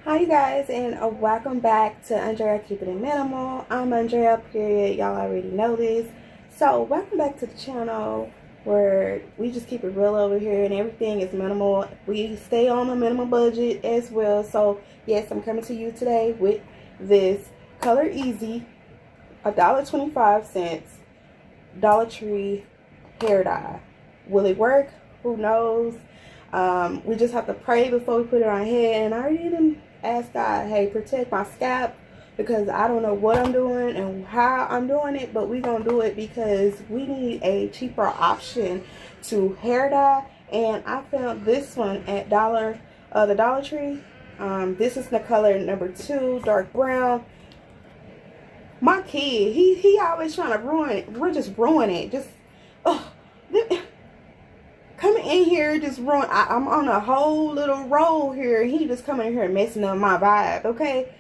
Hi you guys, and welcome back to Andrea Keep It in Minimal. I'm Andrea, period. Y'all already know this. So welcome back to the channel where we just keep it real over here and everything is minimal. We stay on a minimal budget as well. So yes, I'm coming to you today with this Color Easy $1.25 Dollar Tree hair dye. Will it work? Who knows? We just have to pray before we put it on our head. And I already didn't ask God, hey, protect my scalp, because I don't know what I'm doing and how I'm doing it, but we're gonna do it because we need a cheaper option to hair dye. And I found this one at the Dollar Tree. This is the color number 2, dark brown. My kid, he always trying to ruin it. We're just ruining it. Just coming in here just ruin. I'm on a whole little roll here. He just coming in here messing up my vibe. Okay,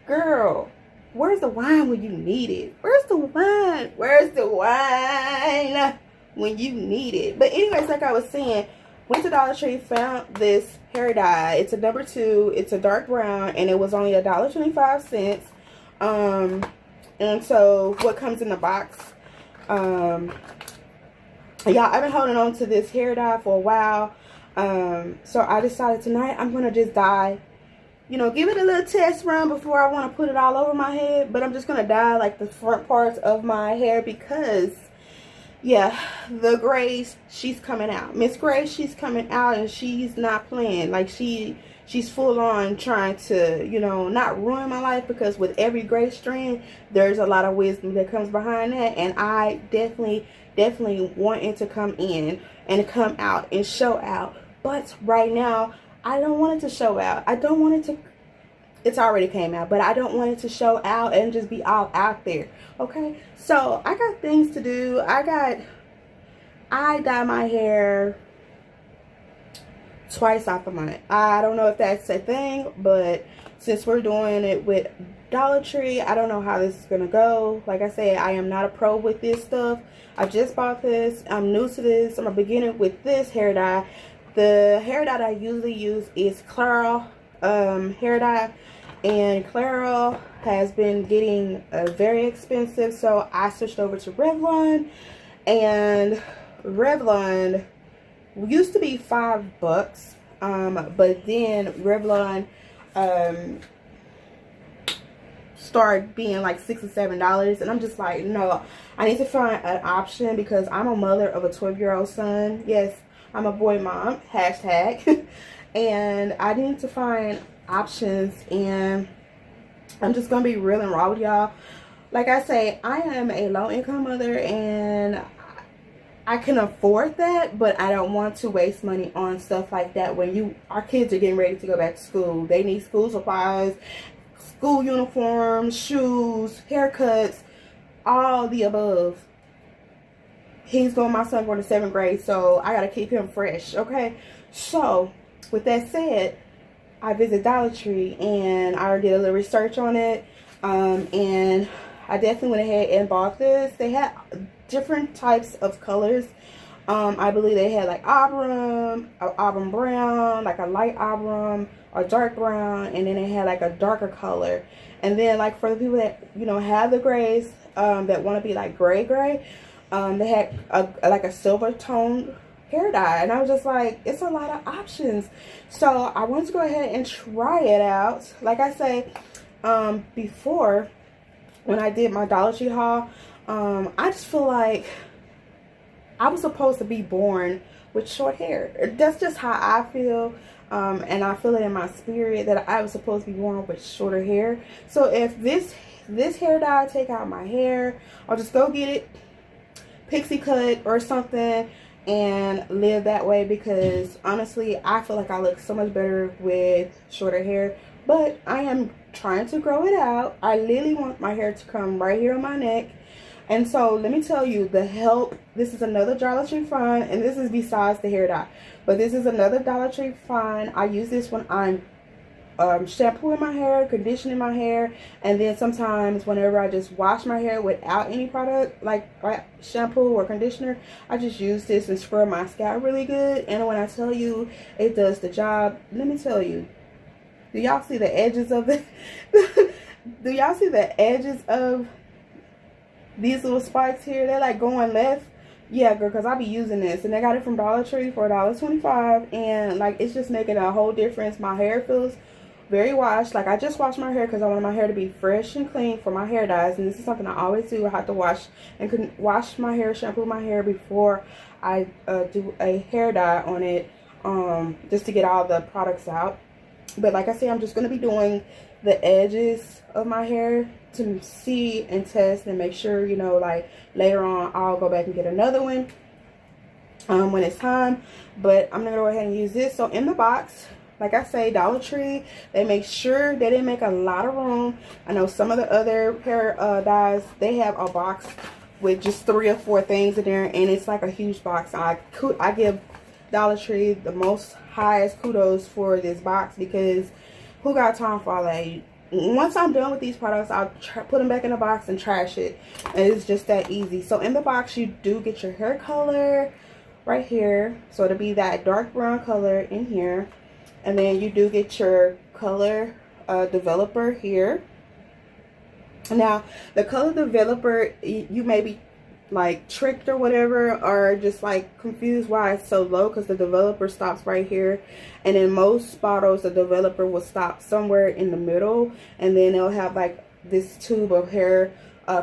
girl, where's the wine when you need it? Where's the wine? Where's the wine when you need it? But anyways, like I was saying, went to Dollar Tree, found this hair dye. It's a number 2. It's a dark brown, and it was only $1.25. And so what comes in the box? Y'all, I've been holding on to this hair dye for a while. So I decided tonight I'm going to just dye, give it a little test run before I want to put it all over my head. But I'm just going to dye like the front parts of my hair because, yeah, the Grace, she's coming out. Miss Grace, she's coming out and she's not playing. Like she's full on trying to, not ruin my life, because with every Grace strand, there's a lot of wisdom that comes behind that. And I definitely want it to come in and come out and show out. But right now, I don't want it to show out. I don't want it to, it's already came out, but I don't want it to show out and just be all out there. Okay, so I got things to do. I dye my hair twice out the month. I don't know if that's a thing, but since we're doing it with Dollar Tree, I don't know how this is gonna go. Like I said, I am not a pro with this stuff. I just bought this. I'm new to this. I'm a beginner with this hair dye. The hair dye that I usually use is Clairol hair dye, and Clairol has been getting very expensive, so I switched over to Revlon. And Revlon used to be $5, but then Revlon start being like $6 or $7, and I'm just like, no, I need to find an option because I'm a mother of a 12-year-old son. Yes, I'm a boy mom, hashtag. And I need to find options, and I'm just gonna be real and raw with y'all. Like I say, I am a low-income mother and I can afford that, but I don't want to waste money on stuff like that when our kids are getting ready to go back to school. They need school supplies, school uniforms, shoes, haircuts, all the above. My son going to 7th grade, so I gotta keep him fresh. Okay, so with that said, I visit Dollar Tree and I did a little research on it, and I definitely went ahead and bought this. They had different types of colors. I believe they had like auburn brown, like a light auburn, or dark brown, and then they had like a darker color. And then like for the people that have the grays, that want to be like gray, they had like a silver toned hair dye, and I was just like, it's a lot of options. So I wanted to go ahead and try it out. Like I say, before, when I did my Dollar Tree haul, I just feel like I was supposed to be born with short hair. That's just how I feel. And I feel it in my spirit that I was supposed to be born with shorter hair. So if this hair dye take out my hair, I'll just go get it, pixie cut or something, and live that way, because honestly I feel like I look so much better with shorter hair. But I am trying to grow it out. I literally want my hair to come right here on my neck. And so let me tell you, this is another Dollar Tree find, and this is besides the hair dye, but this is another Dollar Tree find. I use this when I'm shampooing my hair, conditioning my hair, and then sometimes whenever I just wash my hair without any product like shampoo or conditioner, I just use this and scrub my scalp really good. And when I tell you it does the job, let me tell you, Do y'all see the edges of the do y'all see the edges of these little spikes here? They're like going left. Yeah, girl, because I be using this, and I got it from Dollar Tree for $1.25, and like it's just making a whole difference. My hair feels very washed. Like, I just washed my hair because I want my hair to be fresh and clean for my hair dyes, and this is something I always do. I have to wash my hair, shampoo my hair before I do a hair dye on it, just to get all the products out. But like I said, I'm just going to be doing the edges of my hair to see and test and make sure, you know, like later on I'll go back and get another one when it's time. But I'm gonna go ahead and use this. So in the box, like I say, Dollar Tree, they make sure they didn't make a lot of room. I know some of the other hair dyes, they have a box with just 3 or 4 things in there, and it's like a huge box. I give Dollar Tree the most highest kudos for this box, because who got time for all that? Once I'm done with these products, I'll put them back in the box and trash it, and it's just that easy. So in the box, you do get your hair color right here, so it'll be that dark brown color in here, and then you do get your color developer here. Now the color developer, you may be like tricked or whatever, or just like confused why it's so low, because the developer stops right here, and in most bottles the developer will stop somewhere in the middle, and then it'll have like this tube of hair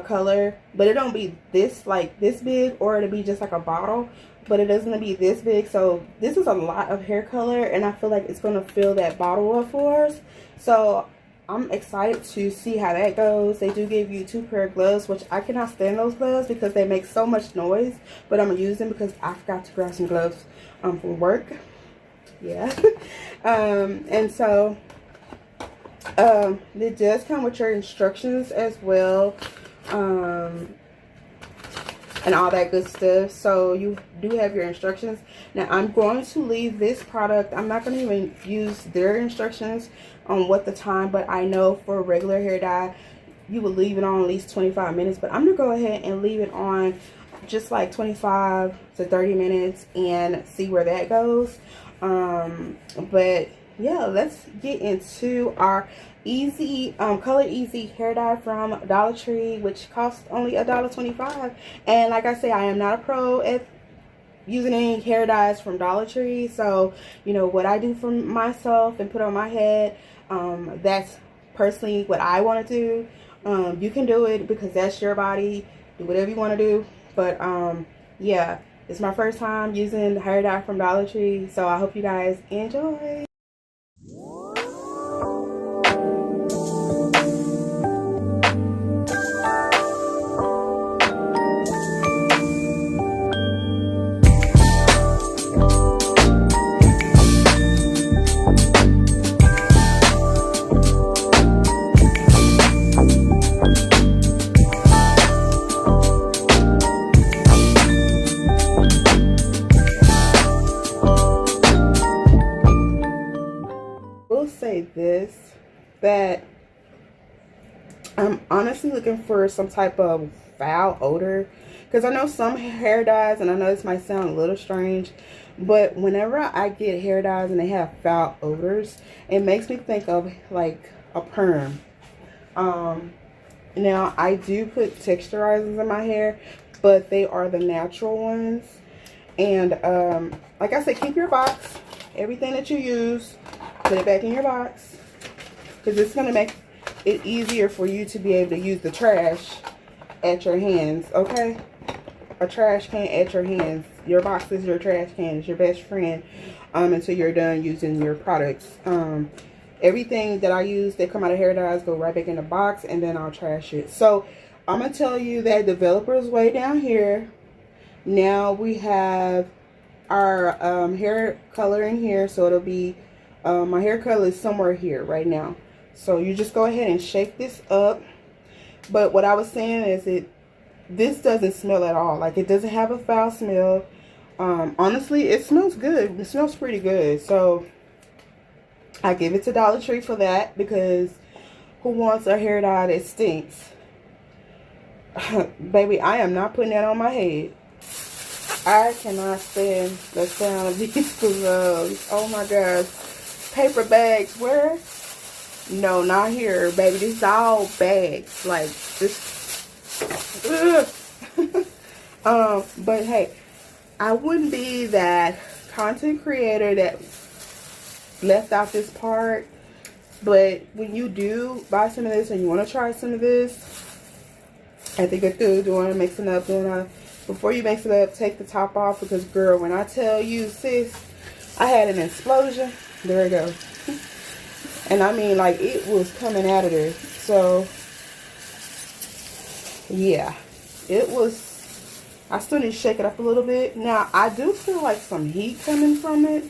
color, but it don't be this like this big, or it'll be just like a bottle, but it doesn't be this big. So this is a lot of hair color, and I feel like it's gonna fill that bottle up for us. So I'm excited to see how that goes. They do give you 2 pair of gloves, which I cannot stand those gloves because they make so much noise, but I'm gonna use them because I forgot to grab some gloves from work. Yeah. And so it does come with your instructions as well, and all that good stuff. So you do have your instructions. Now I'm going to leave this product, I'm not going to even use their instructions on what the time, but I know for regular hair dye you would leave it on at least 25 minutes, but I'm gonna go ahead and leave it on just like 25 to 30 minutes and see where that goes. But yeah, let's get into our easy color easy hair dye from Dollar Tree, which costs only $1.25. And like I say, I am not a pro at using any hair dyes from Dollar Tree, so you know what I do for myself and put on my head, that's personally what I want to do. You can do it because that's your body, do whatever you want to do, but yeah, it's my first time using the hair dye from Dollar Tree, so I hope you guys enjoy. This, that I'm honestly looking for some type of foul odor, because I know some hair dyes, and I know this might sound a little strange, but whenever I get hair dyes and they have foul odors, it makes me think of like a perm. Now I do put texturizers in my hair, but they are the natural ones. And like I said, keep your box, everything that you use, put it back in your box, because it's going to make it easier for you to be able to use the trash at your hands, okay? A trash can at your hands. Your box is your trash can. It's your best friend until you're done using your products. Everything that I use that come out of hair dyes go right back in the box, and then I'll trash it. So I'm going to tell you that developer is way down here. Now we have our hair color in here, so it'll be my hair color is somewhere here right now. So you just go ahead and shake this up. But what I was saying is this doesn't smell at all. Like, it doesn't have a foul smell. Honestly, it smells good. It smells pretty good. So I give it to Dollar Tree for that, because who wants a hair dye that stinks? Baby, I am not putting that on my head. I cannot stand the sound of these gloves. Oh my gosh. Paper bags. Where No, not here, baby. This is all bags. Like this. But hey, I wouldn't be that content creator that left out this part. But when you do buy some of this and you want to try some of this, I think you're through doing mixing up, before you mix it up, take the top off, because girl, when I tell you, sis, I had an explosion. There it goes. And I mean, like, it was coming out of there. So yeah, it was. I still need to shake it up a little bit. Now I do feel like some heat coming from it.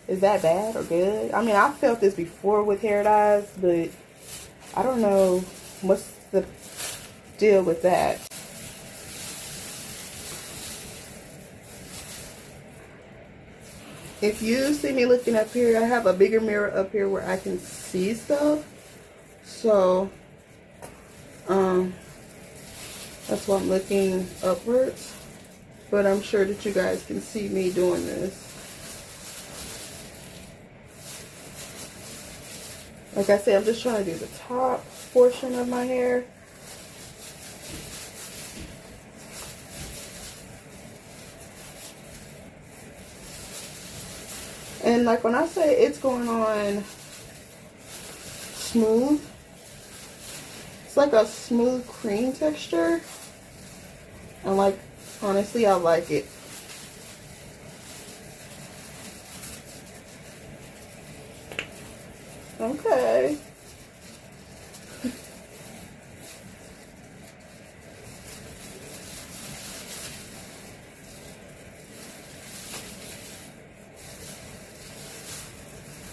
Is that bad or good? I mean, I felt this before with hair dyes, but I don't know what's the deal with that. If you see me looking up here, I have a bigger mirror up here where I can see stuff. So, that's why I'm looking upwards. But I'm sure that you guys can see me doing this. Like I said, I'm just trying to do the top portion of my hair. And like when I say it's going on smooth, it's like a smooth cream texture. And like, honestly, I like it. Okay.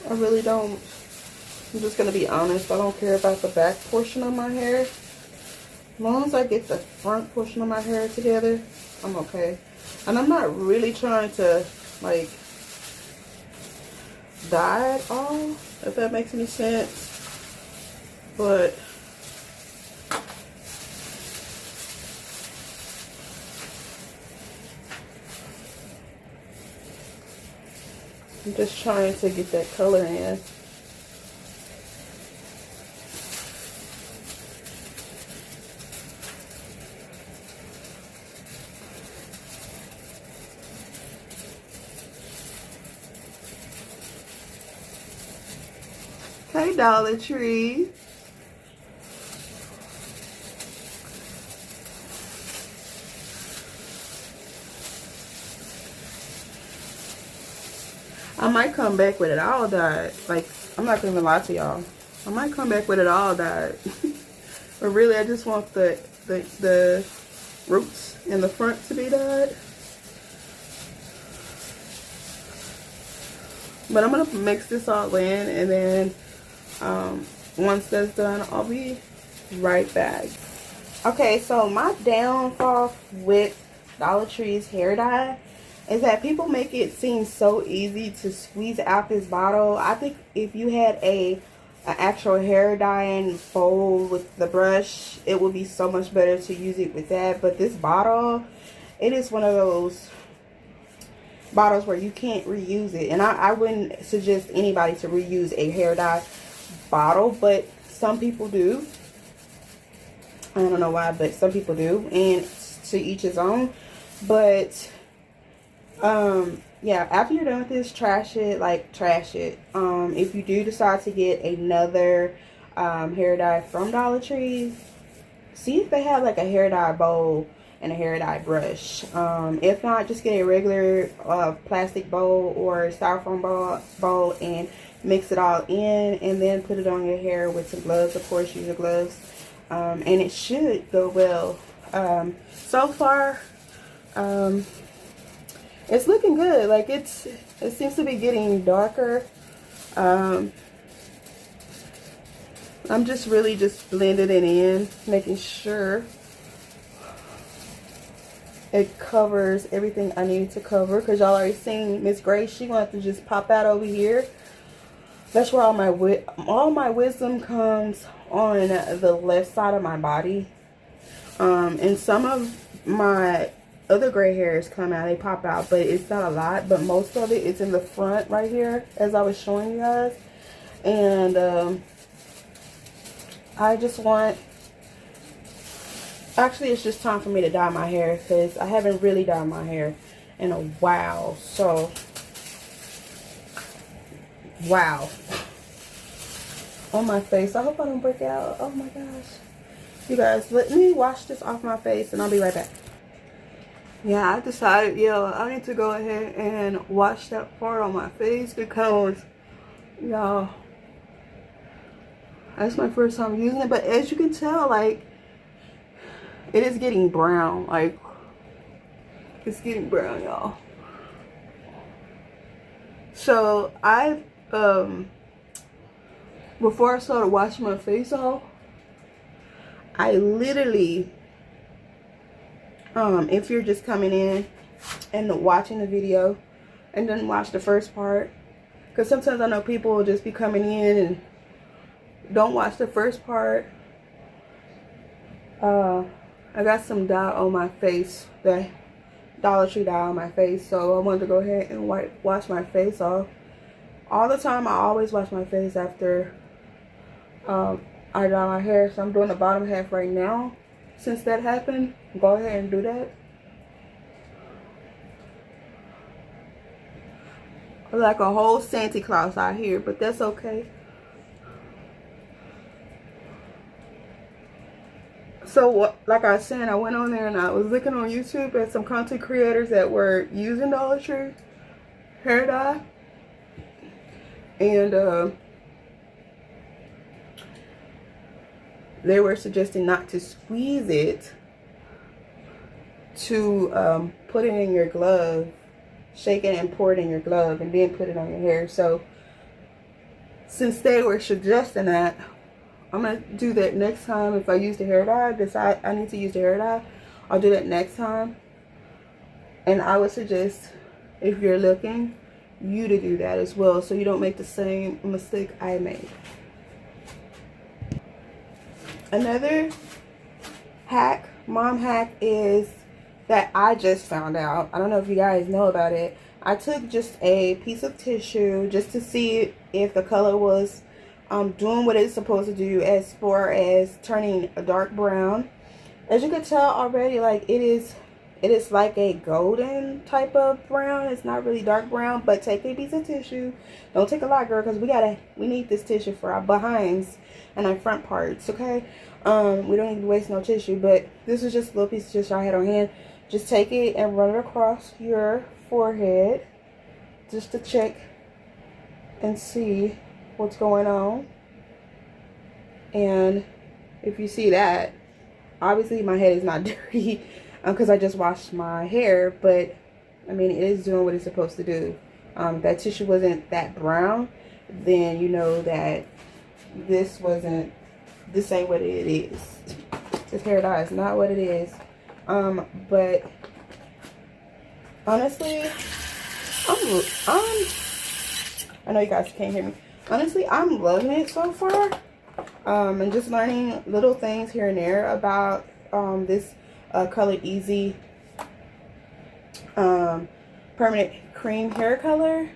I really don't. I'm just going to be honest. I don't care about the back portion of my hair. As long as I get the front portion of my hair together, I'm okay. And I'm not really trying to, like, dye it all, if that makes any sense. But I'm just trying to get that color in. Hey, Dollar Tree. I might come back with it all dyed. Like, I'm not gonna even lie to y'all. I might come back with it all dyed. But really, I just want the roots in the front to be dyed. But I'm gonna mix this all in, and then once that's done, I'll be right back. Okay, so my downfall with Dollar Tree's hair dye is that people make it seem so easy to squeeze out this bottle. I think if you had an actual hair dyeing bowl with the brush, it would be so much better to use it with that. But this bottle, it is one of those bottles where you can't reuse it. And I wouldn't suggest anybody to reuse a hair dye bottle, but some people do. I don't know why, but some people do, and to each his own. But yeah, after you're done with this, trash it. Like, trash it. If you do decide to get another hair dye from Dollar Tree, see if they have like a hair dye bowl and a hair dye brush. If not, just get a regular plastic bowl or styrofoam bowl and mix it all in, and then put it on your hair with some gloves. Of course, use your gloves, and it should go well. So far, it's looking good. Like, it seems to be getting darker. I'm just really just blending it in, making sure it covers everything I need to cover. Because y'all already seen Miss Grace, she wanted to just pop out over here. That's where all my wisdom comes, on the left side of my body. And some of my other gray hairs come out, they pop out, but it's not a lot. But most of it is in the front right here, as I was showing you guys. And I just want, actually it's just time for me to dye my hair, because I haven't really dyed my hair in a while. So wow, on my face. I hope I don't break out. Oh my gosh, you guys, let me wash this off my face and I'll be right back. Yeah, I decided, I need to go ahead and wash that part on my face, because y'all, that's my first time using it. But as you can tell, like, it is getting brown. Like, it's getting brown, y'all. So I before I started washing my face off, I literally, if you're just coming in and watching the video and then watch the first part, because sometimes I know people will just be coming in and don't watch the first part. I got some dye on my face, the Dollar Tree dye on my face, so I wanted to go ahead and wash my face off. All the time, I always wash my face after I dye my hair, so I'm doing the bottom half right now. Since that happened, go ahead and do that. Like a whole Santa Claus out here, but that's okay. So like I was saying, I went on there and I was looking on YouTube at some content creators that were using Dollar Tree hair dye, and they were suggesting not to squeeze it, to put it in your glove, shake it and pour it in your glove, and then put it on your hair. So since they were suggesting that, I'm going to do that next time. If I use the hair dye, decide I need to use the hair dye, I'll do that next time. And I would suggest, if you're looking, you to do that as well, so you don't make the same mistake I made. Another hack, mom hack, is that I just found out. I don't know if you guys know about it. I took just a piece of tissue just to see if the color was doing what it's supposed to do as far as turning a dark brown. As you can tell already, like, it is like a golden type of brown. It's not really dark brown, but take a piece of tissue. Don't take a lot, girl, because we need this tissue for our behinds and our front parts, okay? We don't need to waste no tissue, but this is just a little piece of tissue I had on hand. Just take it and run it across your forehead just to check and see what's going on. And if you see that, obviously my head is not dirty because I just washed my hair, but I mean, it is doing what it's supposed to do. That tissue wasn't that brown, then you know that this ain't what it is. This hair dye is not what it is. But honestly, I know you guys can't hear me. Honestly, I'm loving it so far. And just learning little things here and there about this Color Easy permanent cream hair color.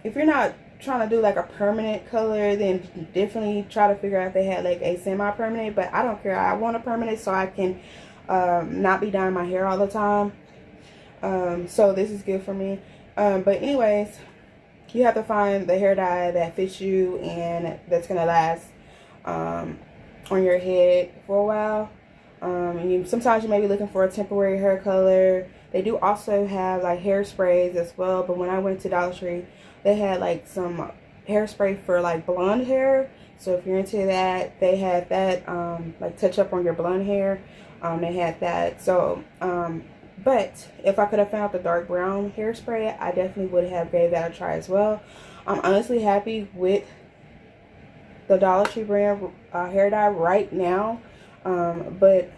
If you're not trying to do like a permanent color, then definitely try to figure out if they had like a semi-permanent, but I don't care. I want a permanent so I can not be dyeing my hair all the time. So this is good for me. But anyways, you have to find the hair dye that fits you and that's gonna last on your head for a while. Sometimes you may be looking for a temporary hair color. They do also have like hairsprays as well, but when I went to Dollar Tree, they had like some hairspray for like blonde hair. So if you're into that, they had that, like touch up on your blonde hair. They had that. So but if I could have found the dark brown hairspray, I definitely would have gave that a try as well. I'm honestly happy with the Dollar Tree brand hair dye right now, but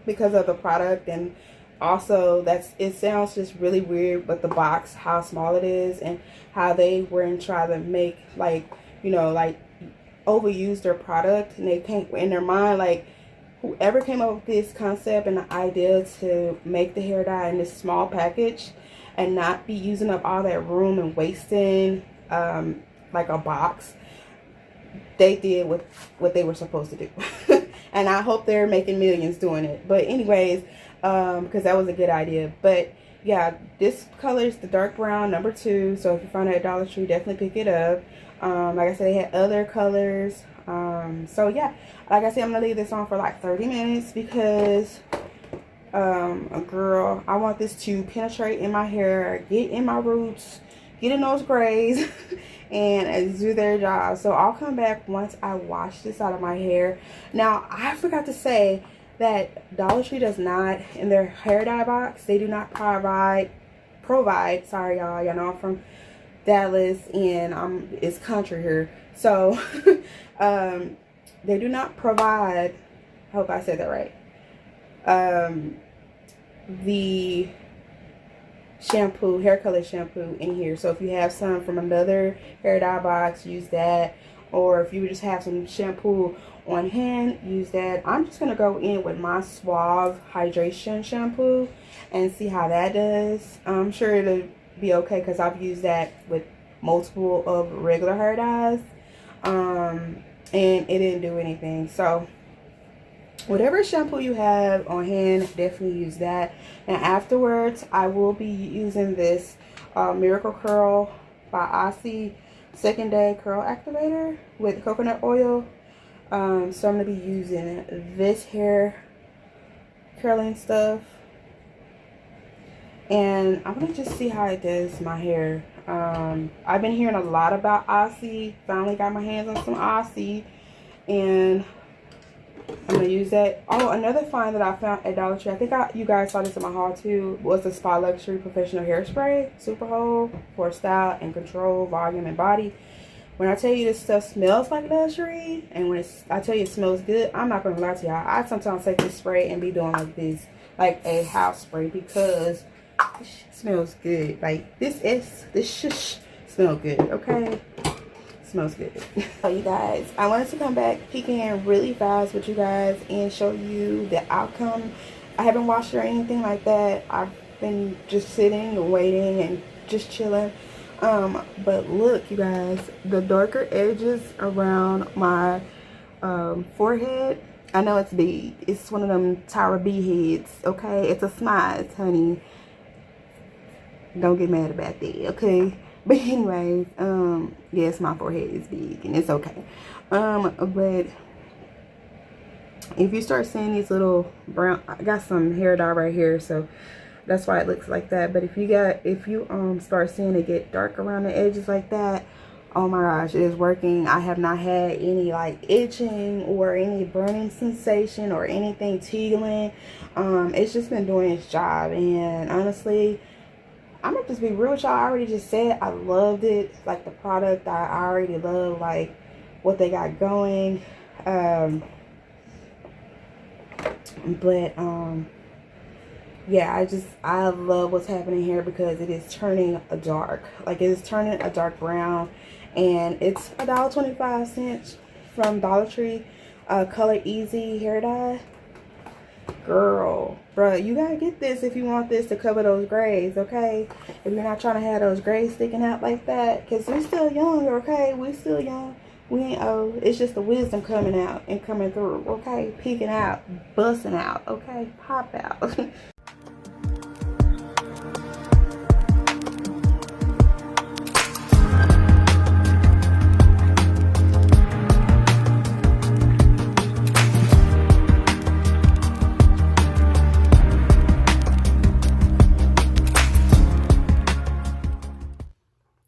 because of the product, and also it sounds just really weird, but the box, how small it is, and how they were and try to make like, you know, like overuse their product, and they came in their mind, like whoever came up with this concept and the idea to make the hair dye in this small package and not be using up all that room and wasting like a box, they did what they were supposed to do. And I hope they're making millions doing it. But anyways, because that was a good idea. But yeah, this color is the dark brown, number 2. So if you find it at Dollar Tree, definitely pick it up. Like I said, they had other colors. So yeah, like I said, I'm gonna leave this on for like 30 minutes because girl, I want this to penetrate in my hair, get in my roots, get in those grays, and do their job. So I'll come back once I wash this out of my hair. Now, I forgot to say that Dollar Tree does not, in their hair dye box, they do not provide, sorry y'all know I'm from Dallas and it's country here. So, they do not provide, I hope I said that right, the shampoo, hair color shampoo in here. So if you have some from another hair dye box, use that. Or if you just have some shampoo on hand, use that. I'm just gonna go in with my Suave hydration shampoo and see how that does. I'm sure it'll be okay because I've used that with multiple of regular hair dyes, and it didn't do anything. So whatever shampoo you have on hand, definitely use that. And afterwards, I will be using this Miracle Curl by Aussie Second Day Curl Activator with coconut oil. So I'm going to be using this hair curling stuff. And I'm going to just see how it does my hair. I've been hearing a lot about Aussie. Finally got my hands on some Aussie. And I'm going to use that. Oh, another find that I found at Dollar Tree, I think you guys saw this in my haul too, was the Spa Luxury Professional Hairspray Super Hold for style and control, volume, and body. When I tell you this stuff smells like luxury, and when I tell you it smells good, I'm not going to lie to y'all. I sometimes take this spray and be doing like this, like a house spray, because this shit smells good. Like, this shush smells good, okay? Smells good. So you guys, I wanted to come back, peek in really fast with you guys and show you the outcome. I haven't washed or anything like that. I've been just sitting and waiting and just chilling. But look, you guys, the darker edges around my forehead, I know it's big. It's one of them Tower B heads, okay? It's a smile, honey. Don't get mad about that, okay? But anyways, yes, my forehead is big and it's okay. But if you start seeing these little brown, I got some hair dye right here, so that's why it looks like that. But if you start seeing it get dark around the edges like that, oh my gosh, it is working. I have not had any like itching or any burning sensation or anything tingling. It's just been doing its job, and honestly, I'm gonna just be real with y'all. I already just said I loved it, like the product. I already love like what they got going. Yeah, I love what's happening here because it is turning a dark. Like, it is turning a dark brown, and it's $1.25 from Dollar Tree. Color Easy hair dye. Girl, bruh, you gotta get this if you want this to cover those grays, okay? If you're not trying to have those grays sticking out like that, because we're still young, okay? We're still young. We ain't old. It's just the wisdom coming out and coming through, okay? Peeking out, busting out, okay? Pop out.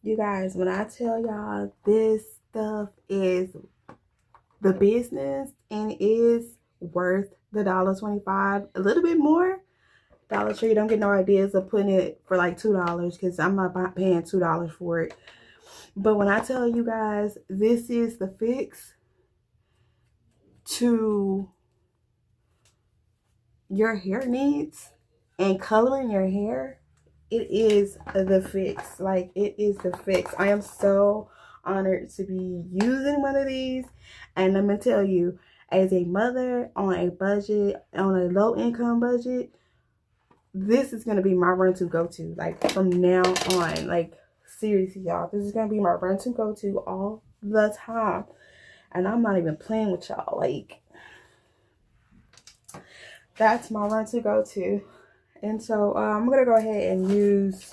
You guys, when I tell y'all this stuff is the business and is worth the $1.25, a little bit more. Dollar Tree, don't get no ideas of putting it for like $2 because I'm not paying $2 for it. But when I tell you guys, this is the fix to your hair needs and coloring your hair, it is the fix. Like, it is the fix. I am so honored to be using one of these, and let me tell you, as a mother on a budget, on a low income budget, this is going to be my run to go to, like, from now on. Like, seriously, y'all, this is going to be my run to go to all the time. And I'm not even playing with y'all. Like, that's my run to go to. And so I'm going to go ahead and use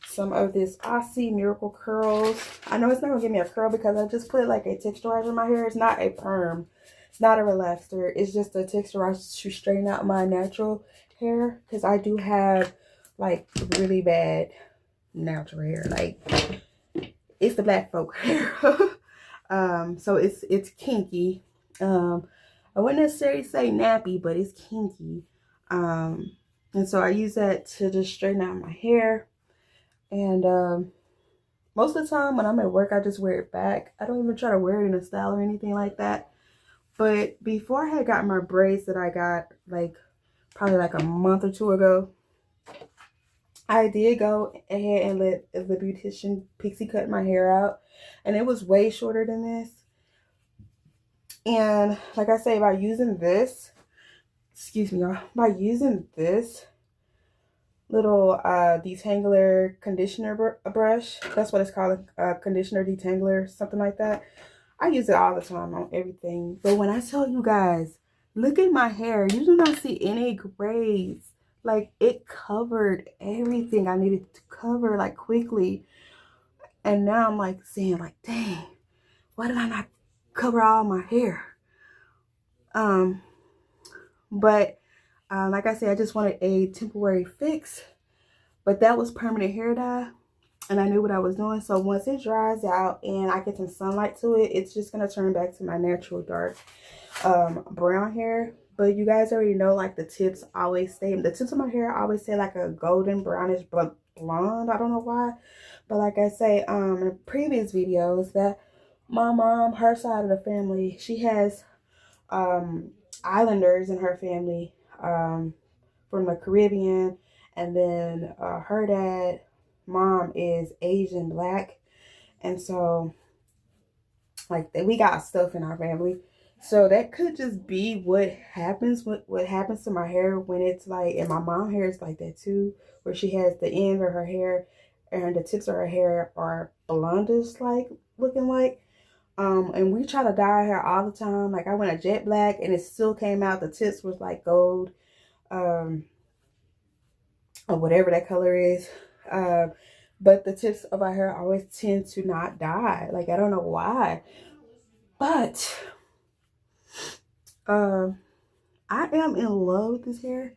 some of this Aussie Miracle Curls. I know it's not going to give me a curl because I just put like a texturizer in my hair. It's not a perm. It's not a relaxer. It's just a texturizer to straighten out my natural hair. Because I do have like really bad natural hair. Like, it's the black folk hair. So it's kinky. I wouldn't necessarily say nappy, but it's kinky. And so I use that to just straighten out my hair. And most of the time when I'm at work, I just wear it back. I don't even try to wear it in a style or anything like that. But before I had gotten my braids that I got like probably like a month or two ago, I did go ahead and let the beautician pixie cut my hair out. And it was way shorter than this. And like I say, by using this, excuse me, y'all, by using this little detangler conditioner brush, that's what it's called, conditioner detangler, something like that. I use it all the time on everything. But when I tell you guys, look at my hair, you do not see any grays. Like, it covered everything I needed to cover like quickly. And now I'm like saying like, dang, why did I not cover all my hair? But like I said, I just wanted a temporary fix, but that was permanent hair dye, and I knew what I was doing. So once it dries out and I get some sunlight to it, it's just gonna turn back to my natural dark brown hair. But you guys already know, like, the tips always stay, the tips of my hair always stay like a golden brownish blonde. I don't know why, but like I say in previous videos, that my mom, her side of the family, she has islanders in her family from the Caribbean, and then her dad, mom, is Asian black, and so like we got stuff in our family. So that could just be what happens to my hair when it's like, and my mom hair is like that too, where she has the end of her hair and the tips of her hair are blondish like looking like. And we try to dye our hair all the time. Like, I went a jet black and it still came out, the tips was like gold, or whatever that color is. But the tips of our hair always tend to not dye. Like, I don't know why. But I am in love with this hair.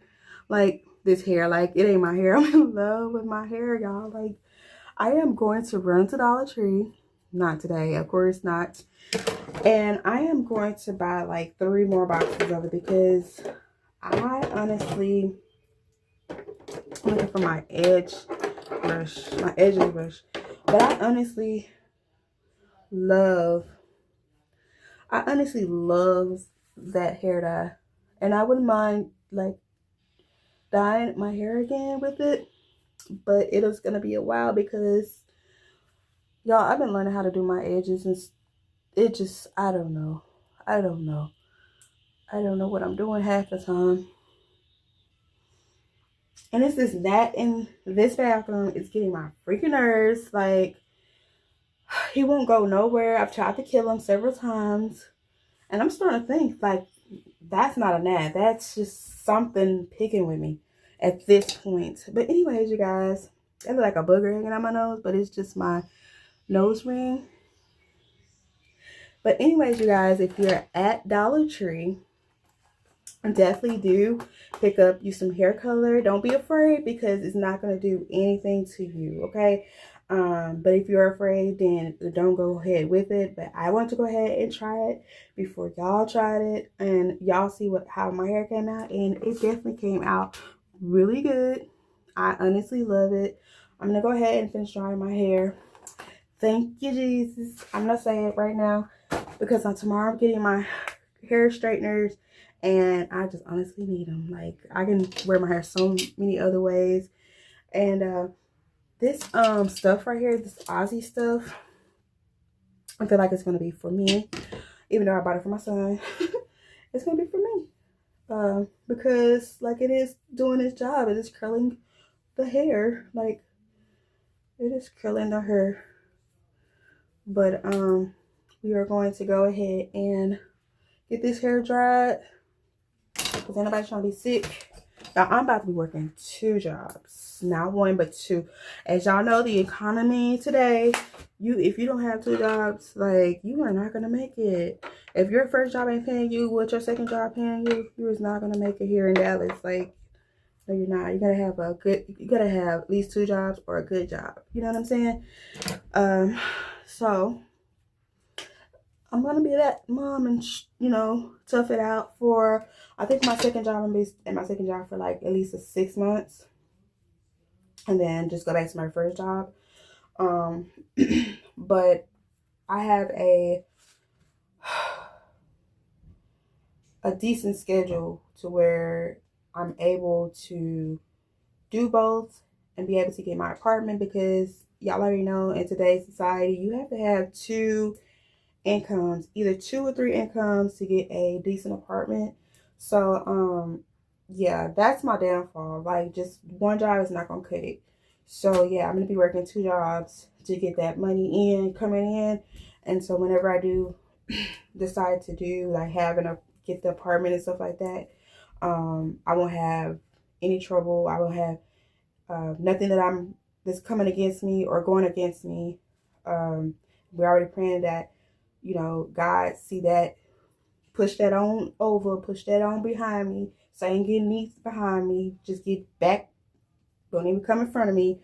Like, this hair, like, it ain't my hair. I'm in love with my hair, y'all. Like, I am going to run to Dollar Tree. Not today, of course not. And I am going to buy like 3 more boxes of it, because I honestly, I'm looking for my edge brush, my edges brush. But I honestly love that hair dye. And I wouldn't mind like dyeing my hair again with it. But it is going to be a while, because y'all, I've been learning how to do my edges, and it just, I don't know what I'm doing half the time. And it's this gnat in this bathroom. It's getting my freaking nerves. Like, he won't go nowhere. I've tried to kill him several times, and I'm starting to think like, that's not a gnat, that's just something picking with me at this point. But anyways, you guys, I look like a booger hanging out my nose, but it's just my nose ring. But anyways, you guys, if you're at Dollar Tree, definitely do pick up you some hair color. Don't be afraid, because it's not going to do anything to you, okay? But if you're afraid, then don't go ahead with it. But I want to go ahead and try it before y'all tried it, and y'all see how my hair came out, and it definitely came out really good. I honestly love it. I'm gonna go ahead and finish drying my hair. Thank you, Jesus. I'm gonna say it right now, because on tomorrow I'm getting my hair straighteners, and I just honestly need them. Like, I can wear my hair so many other ways. And this stuff right here, this Aussie stuff, I feel like it's gonna be for me, even though I bought it for my son. It's gonna be for me, because like, it is doing its job. It is curling the hair. Like, it is curling the hair. But we are going to go ahead and get this hair dried because ain't nobody trying to be sick. Now, I'm about to be working 2 jobs. Not 1, but 2. As y'all know, the economy today, if you don't have 2 jobs, like, you are not going to make it. If your first job ain't paying you what your second job paying you, you is not going to make it here in Dallas. Like, no, you're not. You gotta have at least 2 jobs or a good job. You know what I'm saying? So I'm gonna be that mom and tough it out for. I think my second job, I'm gonna be in my second job for like at least 6 months, and then just go back to my first job. But I have a decent schedule to where I'm able to do both and be able to get my apartment, because y'all already know in today's society you have to have 2 incomes, either 2 or 3 incomes to get a decent apartment. So yeah, that's my downfall. Like, just one job is not gonna cut it. So yeah, I'm gonna be working 2 jobs to get that money coming in. And so whenever I do decide to do like get the apartment and stuff like that, I won't have any trouble. I won't have nothing that's coming against me or going against me. We're already praying that, God see that, push that on over, push that on behind me. Satan getting me behind me, just get back. Don't even come in front of me,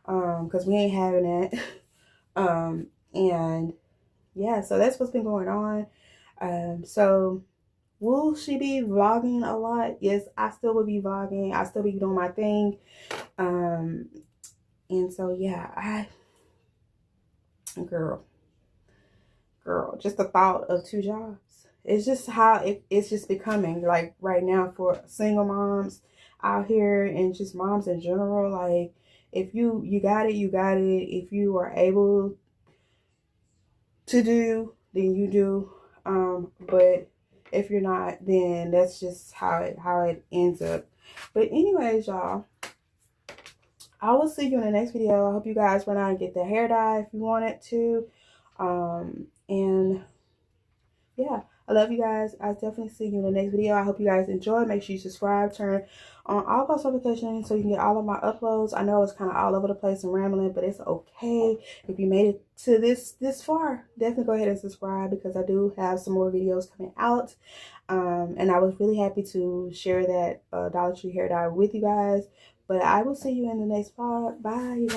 because we ain't having that. And yeah, so that's what's been going on. So will she be vlogging a lot? Yes, I still will be vlogging. I still be doing my thing. And so yeah, girl, just the thought of 2 jobs. It's just how it's just becoming, like, right now for single moms out here and just moms in general. Like, if you got it, you got it. If you are able to do, then you do. But if you're not, then that's just how it ends up. But anyways, y'all, I will see you in the next video. I hope you guys run out and get the hair dye if you wanted to. And yeah, I love you guys. I'll definitely see you in the next video. I hope you guys enjoy. Make sure you subscribe, turn on all post notifications so you can get all of my uploads. I know it's kind of all over the place and rambling, but it's okay. If you made it to this far, definitely go ahead and subscribe, because I do have some more videos coming out. And I was really happy to share that Dollar Tree hair dye with you guys. But I will see you in the next vlog. Bye, you guys.